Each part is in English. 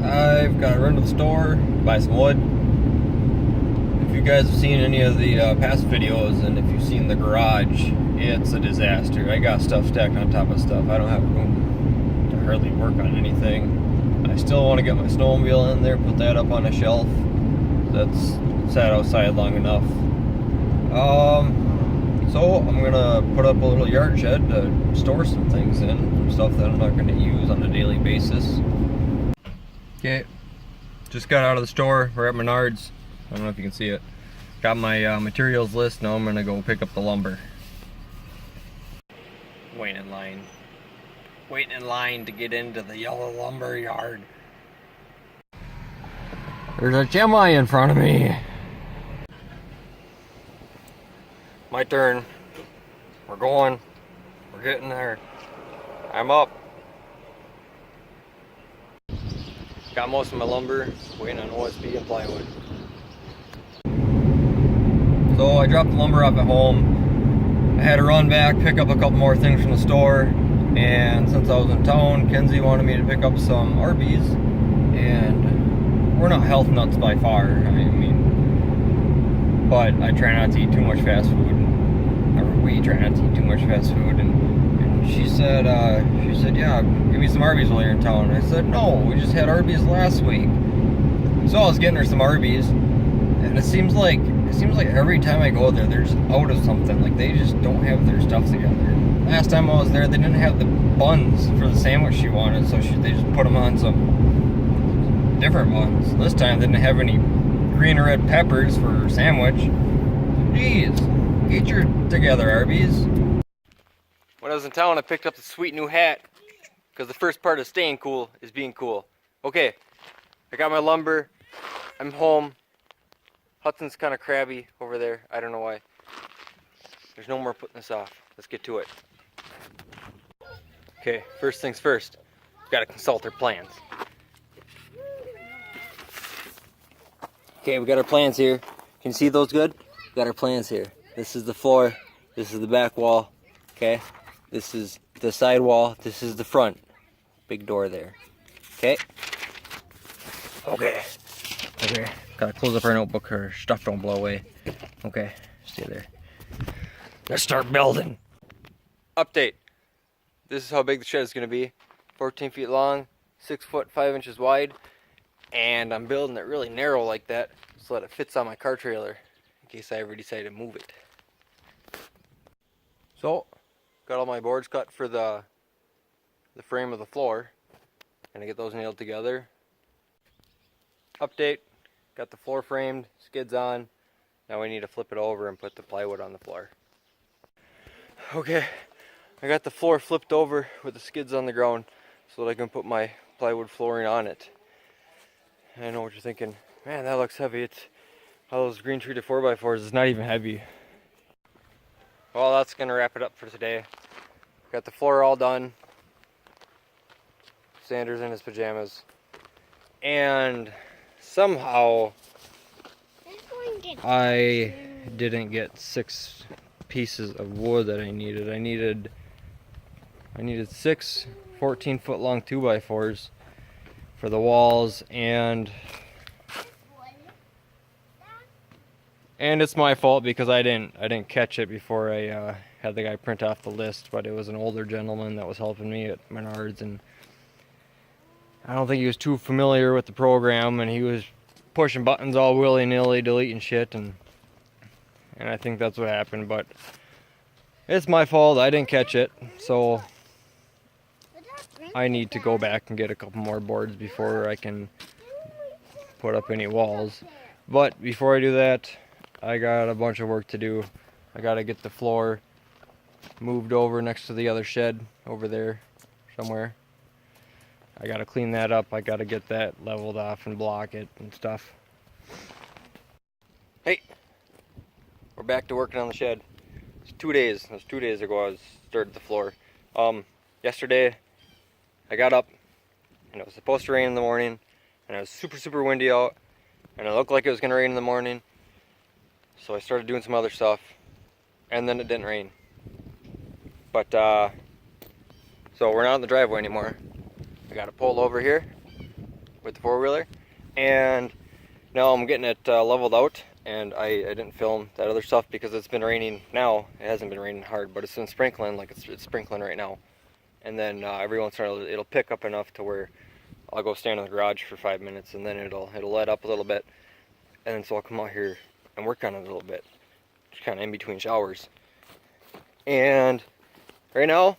I've got to run to the store, buy some wood. If you guys have seen any of the past videos, and if you've seen the garage, it's a disaster. I got stuff stacked on top of stuff. I don't have room to hardly work on anything. I still want to get my snowmobile in there, put that up on a shelf. That's sat outside long enough. So I'm gonna put up a little yard shed to store some things in, some stuff that I'm not gonna use on a daily basis. Okay, just got out of the store. We're at Menards. I don't know if you can see it. Got my materials list. Now I'm gonna go pick up the lumber. Waiting in line to get into the yellow lumber yard. There's a Gemini in front of me. My turn. We're going. We're getting there. I'm up. Got most of my lumber. Waiting on OSB and plywood. So I dropped the lumber off at home. I had to run back, pick up a couple more things from the store. And since I was in town, Kenzie wanted me to pick up some Arby's. And we're not health nuts by far. I mean, but I try not to eat too much fast food. Or we try not to eat too much fast food. And she said, yeah, give me some Arby's while you're in town. And I said, no, we just had Arby's last week. So I was getting her some Arby's. And it seems like every time I go there, they're just out of something. Like, they just don't have their stuff together. Last time I was there, they didn't have the buns for the sandwich she wanted, so they just put them on some different buns. This time, they didn't have any green or red peppers for her sandwich. Jeez, get your together, Arby's. When I was in town, I picked up the sweet new hat, because the first part of staying cool is being cool. Okay, I got my lumber. I'm home. Hudson's kind of crabby over there. I don't know why. There's no more putting this off. Let's get to it. Okay, first things first. Gotta consult our plans. Okay, we got our plans here. Can you see those good? We got our plans here. This is the floor. This is the back wall. Okay? This is the side wall. This is the front. Big door there. Okay? Okay. Okay. Gotta close up our notebook or stuff don't blow away. Okay, stay there. Let's start building. Update. This is how big the shed is gonna be. 14 feet long, 6 foot 5 inches wide, and I'm building it really narrow like that so that it fits on my car trailer in case I ever decide to move it. So, got all my boards cut for the frame of the floor. Gonna get those nailed together. Update. Got the floor framed, skids on. Now we need to flip it over and put the plywood on the floor. Okay, I got the floor flipped over with the skids on the ground so that I can put my plywood flooring on it. I know what you're thinking. Man, that looks heavy. It's all those green treated 4x4s. It's not even heavy. Well, that's gonna wrap it up for today. Got the floor all done. Sanders in his pajamas. And somehow I didn't get 6 pieces of wood that I needed. I needed 6 14-foot long 2x4s for the walls, and it's my fault because I didn't catch it before I had the guy print off the list. But it was an older gentleman that was helping me at Menards, and I don't think he was too familiar with the program, and he was pushing buttons all willy-nilly, deleting shit, and I think that's what happened. But it's my fault. I didn't catch it, so I need to go back and get a couple more boards before I can put up any walls. But before I do that, I got a bunch of work to do. I gotta get the floor moved over next to the other shed over there somewhere. I gotta clean that up. I gotta get that leveled off and block it and stuff. Hey, we're back to working on the shed. It's 2 days. It was 2 days ago I started the floor. Yesterday I got up and it was supposed to rain in the morning, and it was super windy out, and it looked like it was gonna rain in the morning. So I started doing some other stuff, and then it didn't rain. But so we're not in the driveway anymore. I got a pole over here with the four-wheeler, and now I'm getting it leveled out, and I didn't film that other stuff because it's been raining now. It hasn't been raining hard, but it's been sprinkling, like it's sprinkling right now. And then every once in a while it'll pick up enough to where I'll go stand in the garage for 5 minutes, and then it'll let up a little bit, and then so I'll come out here and work on it a little bit, just kind of in between showers. And right now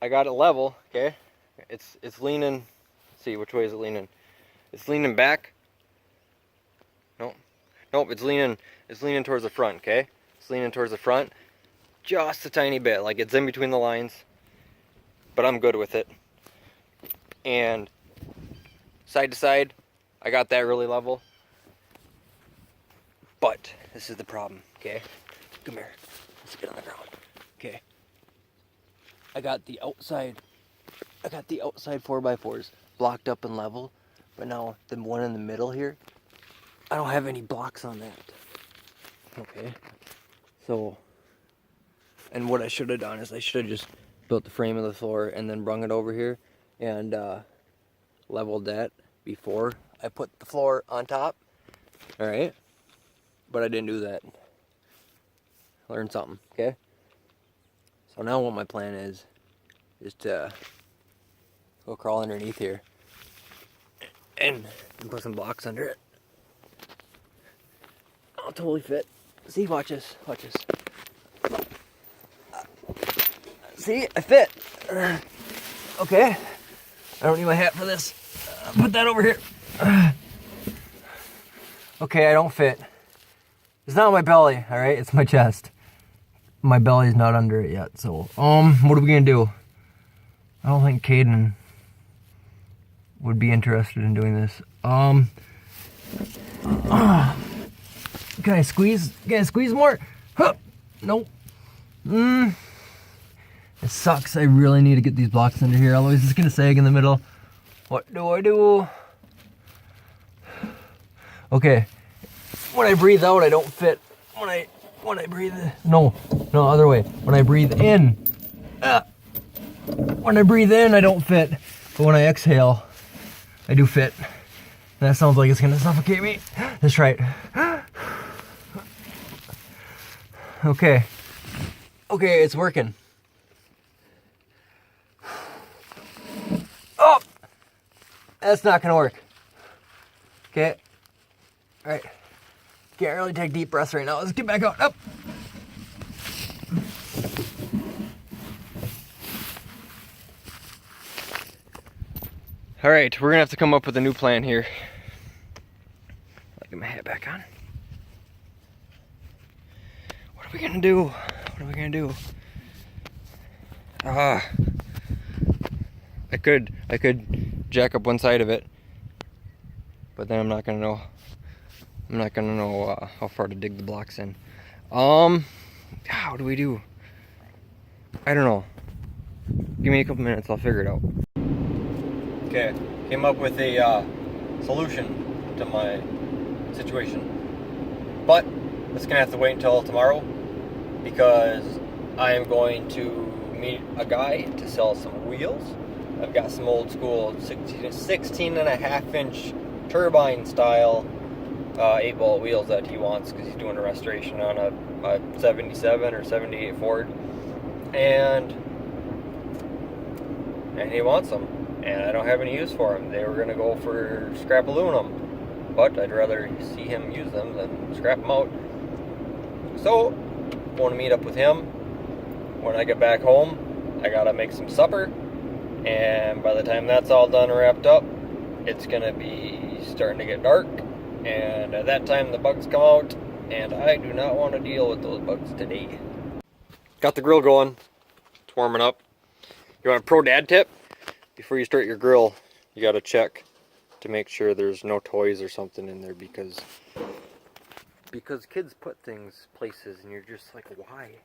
I got it level. Okay, it's leaning. Let's see, which way is it leaning? It's leaning back. Nope, it's leaning towards the front. Okay, it's leaning towards the front just a tiny bit, like it's in between the lines, but I'm good with it. And side to side, I got that really level. But this is the problem. Okay, come here, let's get on the ground. Okay, I got the outside 4x4s blocked up and level, but now the one in the middle here, I don't have any blocks on that. Okay, so, and what I should have done is I should have just built the frame of the floor and then brung it over here and leveled that before I put the floor on top. All right, but I didn't do that. Learned something. Okay, so now what my plan is to go crawl underneath here and put some blocks under it. I'll totally fit. See, watch this. See, I fit. Okay, I don't need my hat for this. Put that over here. Okay, I don't fit. It's not my belly, all right? It's my chest. My belly's not under it yet, so what are we gonna do? I don't think Caden would be interested in doing this. Can I squeeze? Can I squeeze more? Huh. Nope. It sucks. I really need to get these blocks under here, otherwise it's gonna sag in the middle. What do I do? Okay. When I breathe out, I don't fit. When I breathe, no, other way. When I breathe in, when I breathe in, I don't fit. But when I exhale, I do fit. That sounds like it's gonna suffocate me. That's right. Okay, it's working. Oh, that's not gonna work. Okay, all right. Can't really take deep breaths right now. Let's get back out. Up. All right, we're gonna have to come up with a new plan here. I'll get my hat back on. What are we gonna do? I could jack up one side of it, but then I'm not gonna know how far to dig the blocks in. How do we do? I don't know. Give me a couple minutes, I'll figure it out. Okay, came up with a solution to my situation, but it's gonna have to wait until tomorrow because I am going to meet a guy to sell some wheels. I've got some old school 16.5-inch turbine style 8-bolt wheels that he wants because he's doing a restoration on a 77 or 78 Ford, and he wants them, and I don't have any use for them. They were gonna go for scrap aluminum, but I'd rather see him use them than scrap them out. So I want to meet up with him. When I get back home, I gotta make some supper, and by the time that's all done and wrapped up, it's gonna be starting to get dark, and at that time the bugs come out, and I do not want to deal with those bugs today. Got the grill going. It's warming up. You want a pro dad tip? Before you start your grill, you gotta check to make sure there's no toys or something in there, because kids put things places and you're just like, why?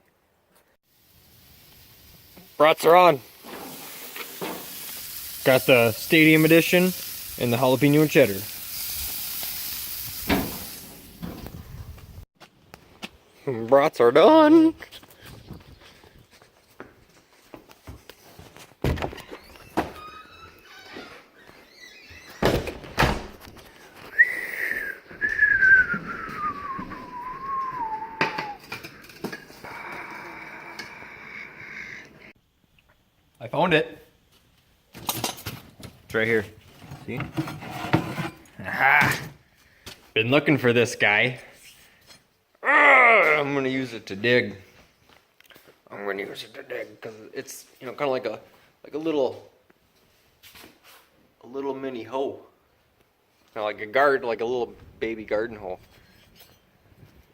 Brats are on. Got the Stadium Edition and the jalapeno and cheddar. Brats are done. Found it. It's right here. See? Aha! Been looking for this guy. I'm gonna use it to dig. I'm gonna use it to dig because it's, you know, kind of like a little mini hoe. You know, like a garden, like a little baby garden hoe.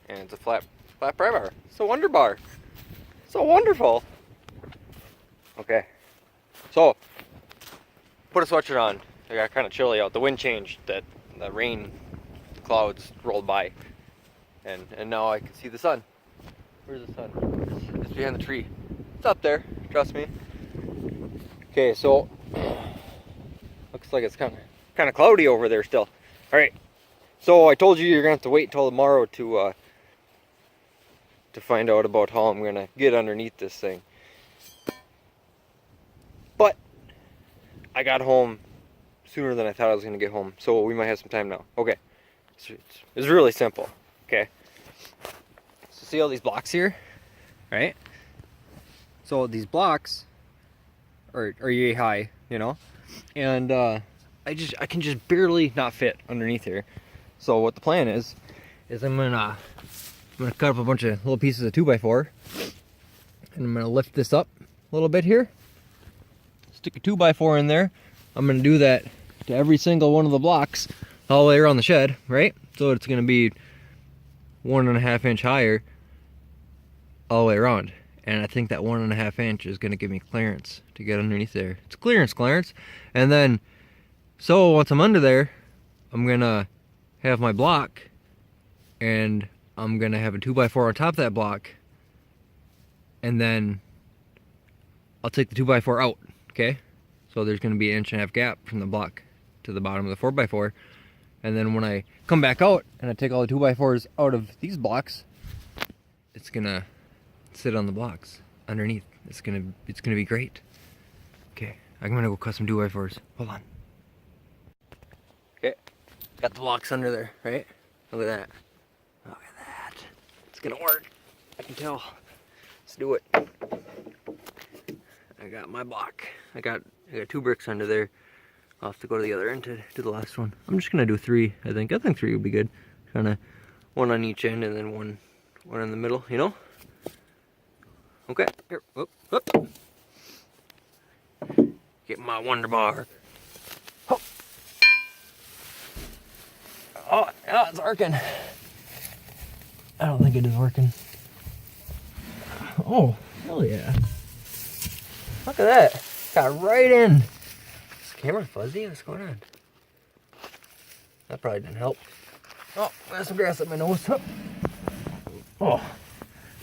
And it's a flat pry bar. It's a wonder bar. So wonderful. Okay. So put a sweatshirt on. It got kind of chilly out. The wind changed. The rain clouds rolled by. And now I can see the sun. Where's the sun? It's behind the tree. It's up there, trust me. Okay, so looks like it's kind of cloudy over there still. All right. So I told you you're gonna have to wait until tomorrow to find out about how I'm gonna get underneath this thing. But I got home sooner than I thought I was gonna get home, so we might have some time now. Okay. It's really simple. Okay. So see all these blocks here, right? So these blocks are yay high, you know, and I can just barely not fit underneath here. So what the plan is I'm gonna cut up a bunch of little pieces of 2x4, and I'm gonna lift this up a little bit here. Stick a 2x4 in there. I'm gonna do that to every single one of the blocks all the way around the shed, right? So it's gonna be 1.5 inch higher all the way around. And I think that 1.5 inch is gonna give me clearance to get underneath there. It's clearance. And then, so once I'm under there, I'm gonna have my block, and I'm gonna have a 2x4 on top of that block, and then I'll take the 2x4 out, okay? So there's gonna be an 1.5 inch gap from the block to the bottom of the 4x4. And then when I come back out and I take all the 2x4s out of these blocks, it's gonna sit on the blocks underneath. It's gonna be great. Okay, I'm gonna go cut some 2x4s. Hold on. Okay, got the blocks under there, right? Look at that. Look at that. It's gonna work. I can tell. Let's do it. I got my block. I got 2 bricks under there. I'll have to go to the other end to do the last one. I'm just gonna do 3, I think. I think 3 would be good. Kinda 1 on each end and then one in the middle, you know? Okay, here, whoop, whoop. Get my wonder bar. Oh, yeah, it's working. I don't think it is working. Oh, hell yeah. Look at that. Got right in. Is the camera fuzzy? What's going on? That probably didn't help. Oh, I got some grass up my nose. Oh,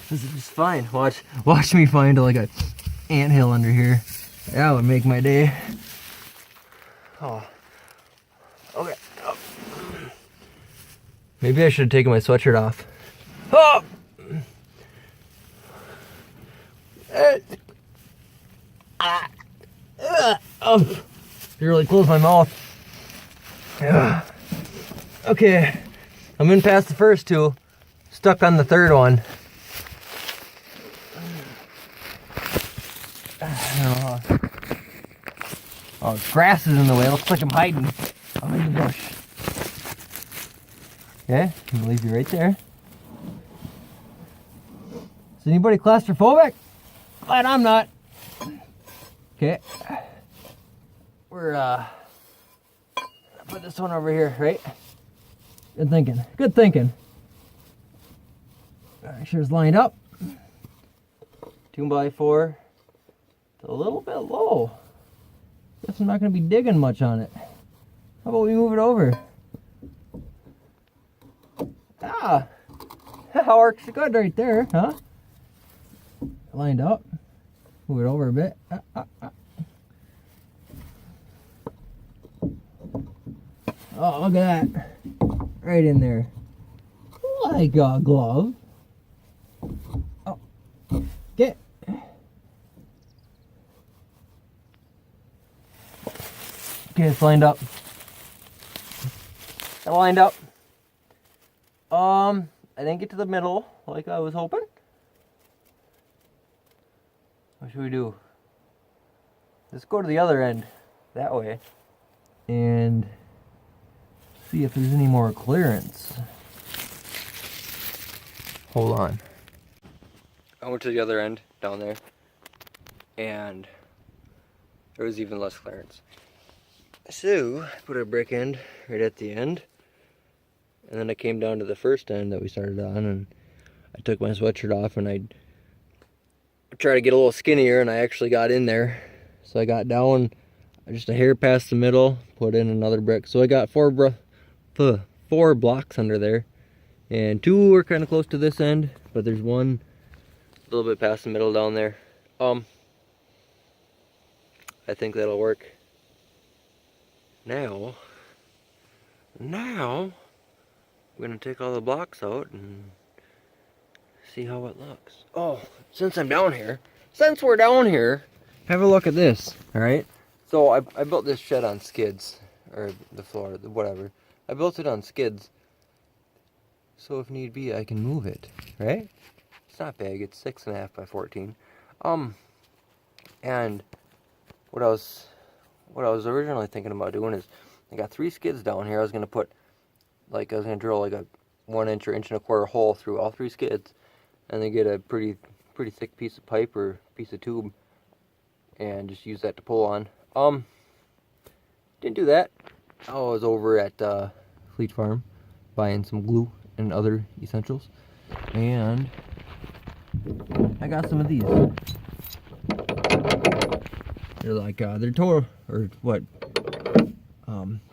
this is just fine. Watch me find like a anthill under here. That would make my day. Oh, okay. Oh. Maybe I should have taken my sweatshirt off. Oh! Oh, you really closed my mouth. Okay, I'm in past the first 2, stuck on the 3rd one. Oh, grass is in the way. It looks like I'm hiding behind the bush. Okay, I'm gonna leave you right there. Is anybody claustrophobic? Glad I'm not. Okay. We're put this one over here, right? Good thinking. Good thinking. Make sure it's lined up. 2x4. It's a little bit low. Guess I'm not gonna be digging much on it. How about we move it over? Ah, that works good right there, huh? Lined up. Move it over a bit. Oh, look at that. Right in there. Like a glove. Oh, get. Okay, it's lined up. It lined up. I didn't get to the middle like I was hoping. What should we do? let's go to the other end that way and see if there's any more clearance. Hold on. I went to the other end down there and there was even less clearance. So I put a brick end right at the end, and then I came down to the first end that we started on, and I took my sweatshirt off and I tried to get a little skinnier, and I actually got in there. So I got down just a hair past the middle, put in another brick. So I got four blocks under there, and two are kind of close to this end, but there's one a little bit past the middle down there. I think that'll work. Now we're gonna take all the blocks out and see how it looks. Oh, since we're down here, have a look at this. All right. So I built this shed on skids, or the floor, whatever. I built it on skids, so if need be, I can move it. Right? It's not big. It's 6.5 by 14. And what I was originally thinking about doing is, I got 3 skids down here. I was gonna drill like a 1 inch or 1.25 inch hole through all 3 skids, and then get a pretty thick piece of pipe or piece of tube, and just use that to pull on. Didn't do that. I was over at Fleet Farm buying some glue and other essentials, and I got some of these. They're like they're total, or what,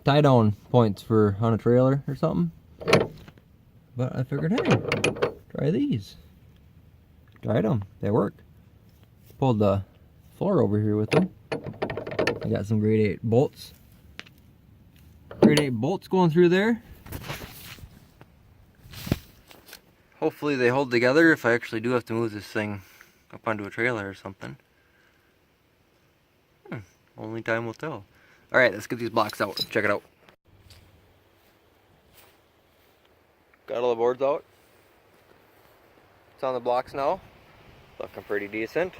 tie down points for on a trailer or something. But I figured, hey, try these. Tried them. They worked. Pulled the floor over here with them. I got some grade 8 bolts. Grade 8 bolts going through there. Hopefully they hold together if I actually do have to move this thing up onto a trailer or something. Only time will tell. Alright, let's get these blocks out. Check it out. Got all the boards out. It's on the blocks now. Looking pretty decent.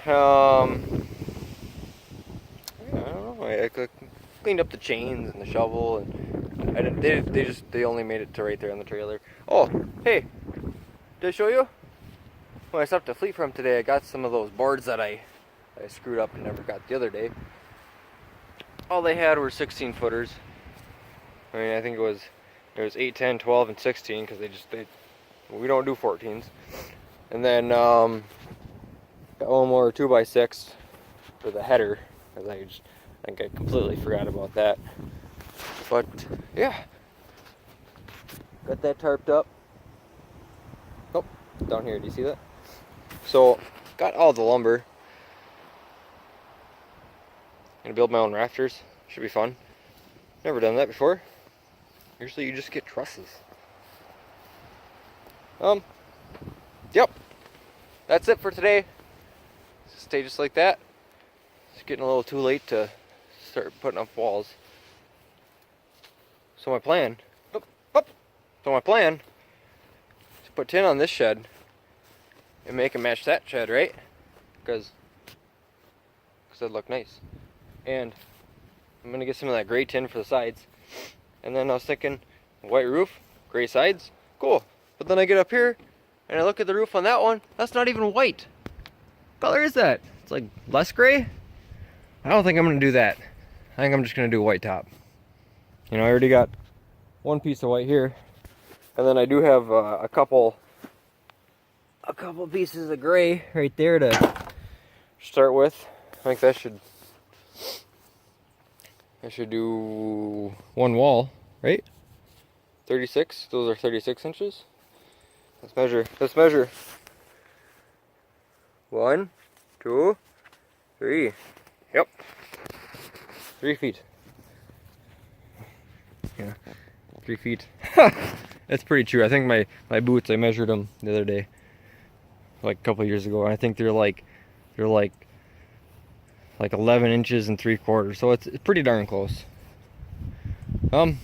I don't know. I cleaned up the chains and the shovel, and they only made it to right there on the trailer. Oh, hey, did I show you? When I stopped at Fleet Farm today, I got some of those boards that I screwed up and never got the other day. All they had were 16 footers. I mean, I think it was 8, 10, 12, and 16, because we don't do 14s. And then got one more 2x6 for the header, because I think I completely forgot about that. But yeah, got that tarped up. Oh, down here, do you see that? So got all the lumber. Gonna build my own rafters. Should be fun. Never done that before. Usually you just get trusses. Yep. That's it for today. Stay just like that. It's getting a little too late to start putting up walls. So my plan is to put tin on this shed and make it match that shed, right? Because it'd look nice. And I'm gonna get some of that gray tin for the sides. And then I was thinking, white roof, gray sides, cool. But then I get up here and I look at the roof on that one, that's not even white. What color is that? It's like less gray? I don't think I'm gonna do that. I think I'm just gonna do a white top. You know, I already got one piece of white here. And then I do have a couple pieces of gray right there to start with. I think I should do one wall, right? 36, those are 36 inches. Let's measure. 1, 2, 3. Yep. 3 feet. Yeah, 3 feet. That's pretty true. I think my boots, I measured them the other day, like a couple years ago, and I think they're like 11 inches and 3/4, so it's pretty darn close. What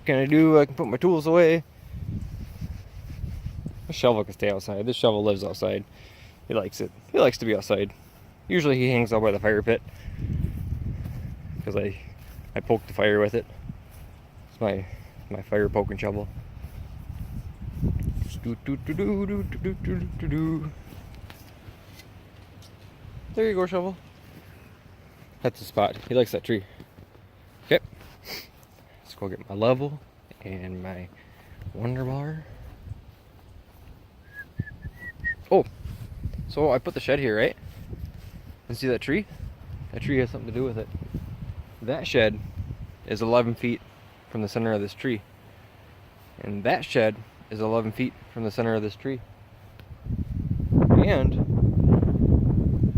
can I do? I can put my tools away. The shovel can stay outside. This shovel lives outside. He likes it. He likes to be outside. Usually he hangs out by the fire pit because I poke the fire with it. It's my fire poking shovel. There you go, shovel. That's the spot. He likes that tree. Okay. Let's go get my level and my Wonder Bar. Oh, so I put the shed here, right? And see that tree? That tree has something to do with it. That shed is 11 feet from the center of this tree. And that shed is 11 feet from the center of this tree. And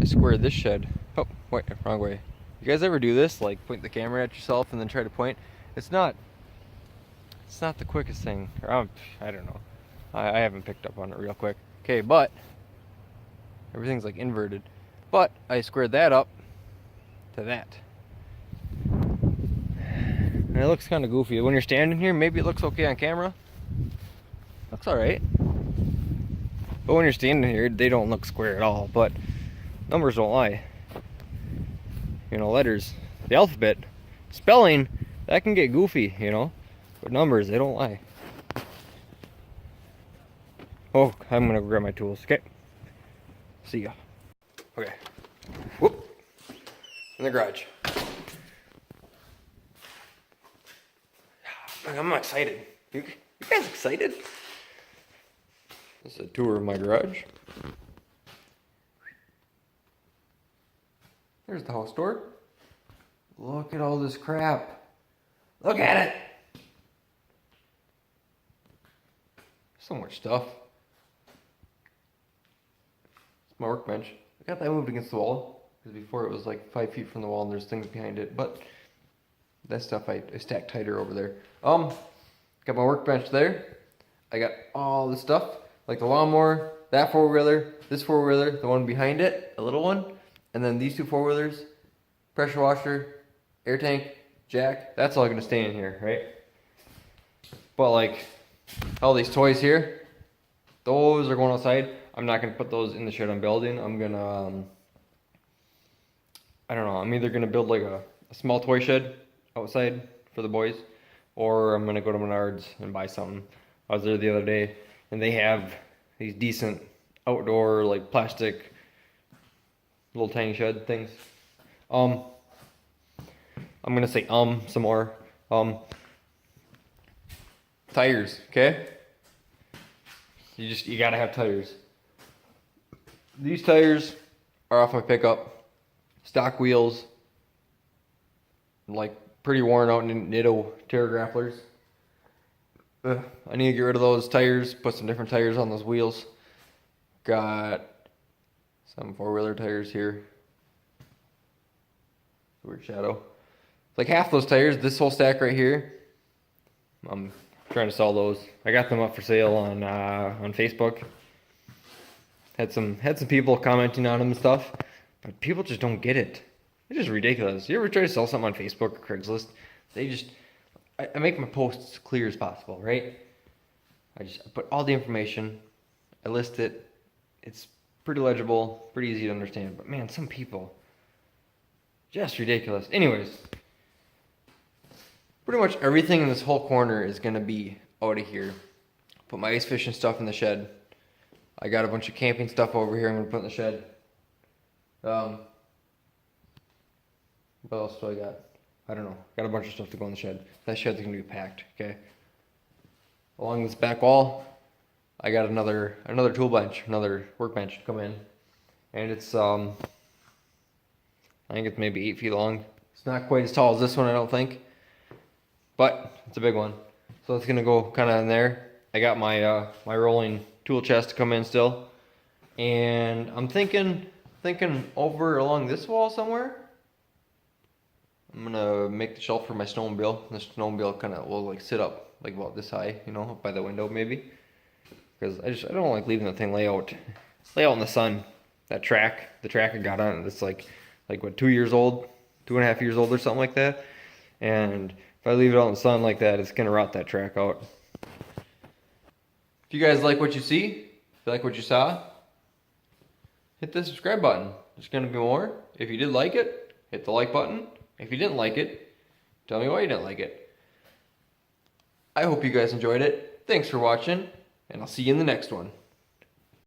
I squared this shed. Oh, wait, wrong way. You guys ever do this? Like point the camera at yourself and then try to point? It's not the quickest thing. I don't know. I haven't picked up on it real quick. Okay, but everything's like inverted. But I squared that up to that. And it looks kind of goofy. When you're standing here, maybe it looks okay on camera. Looks alright. But when you're standing here, they don't look square at all. But numbers don't lie. You know, letters, the alphabet, spelling, that can get goofy, you know. But numbers, they don't lie. Oh, I'm gonna grab my tools. Okay. See ya. Okay. Whoop. In the garage. I'm excited. You guys excited? This is a tour of my garage. There's the house door. Look at all this crap. Look at it. So much stuff. It's my workbench. I got that moved against the wall because before it was like 5 feet from the wall and there's things behind it. But that stuff I stacked tighter over there. Got my workbench there. I got all this stuff like the lawnmower, that four-wheeler, this four-wheeler, the one behind it, a little one, and then these two four-wheelers, pressure washer, air tank, jack. That's all gonna stay in here, right? But like all these toys here, those are going outside. I'm not gonna put those in the shed I'm building. I'm gonna I don't know, I'm either gonna build like a small toy shed outside for the boys, or I'm gonna go to Menards and buy something. I was there the other day and they have these decent outdoor like plastic little tiny shed things. I'm gonna say some more. Tires, okay? You gotta have tires. These tires are off my pickup. Stock wheels. Like pretty worn out Nitto Terra Grapplers. I need to get rid of those tires, put some different tires on those wheels. Got some four-wheeler tires here. Weird shadow. Like half those tires, this whole stack right here, I'm trying to sell those. I got them up for sale on Facebook. Had some people commenting on them and stuff, but people just don't get it. It's just ridiculous. You ever try to sell something on Facebook or Craigslist? I make my posts as clear as possible, right? I put all the information, I list it, it's pretty legible, pretty easy to understand, but man, some people, just ridiculous. Anyways, pretty much everything in this whole corner is gonna be out of here. Put my ice fishing stuff in the shed. I got a bunch of camping stuff over here I'm gonna put in the shed. What else do I got? I don't know. Got a bunch of stuff to go in the shed. That shed's gonna be packed, okay? Along this back wall, I got another tool bench, another workbench to come in. And it's I think it's maybe 8 feet long. It's not quite as tall as this one, I don't think. But it's a big one. So it's gonna go kinda in there. I got my my rolling tool chest to come in still. And I'm thinking over along this wall somewhere. I'm gonna make the shelf for my snowmobile. The snowmobile kind of will like sit up like about this high, you know, up by the window maybe. Because I don't like leaving the thing lay out in the sun. That track, the track I got on it, it's like what, 2 years old, 2.5 years old or something like that. And if I leave it out in the sun like that, it's gonna rot that track out. If you guys like what you see, if you like what you saw, hit the subscribe button. There's gonna be more. If you did like it, hit the like button. If you didn't like it, tell me why you didn't like it. I hope you guys enjoyed it. Thanks for watching, and I'll see you in the next one.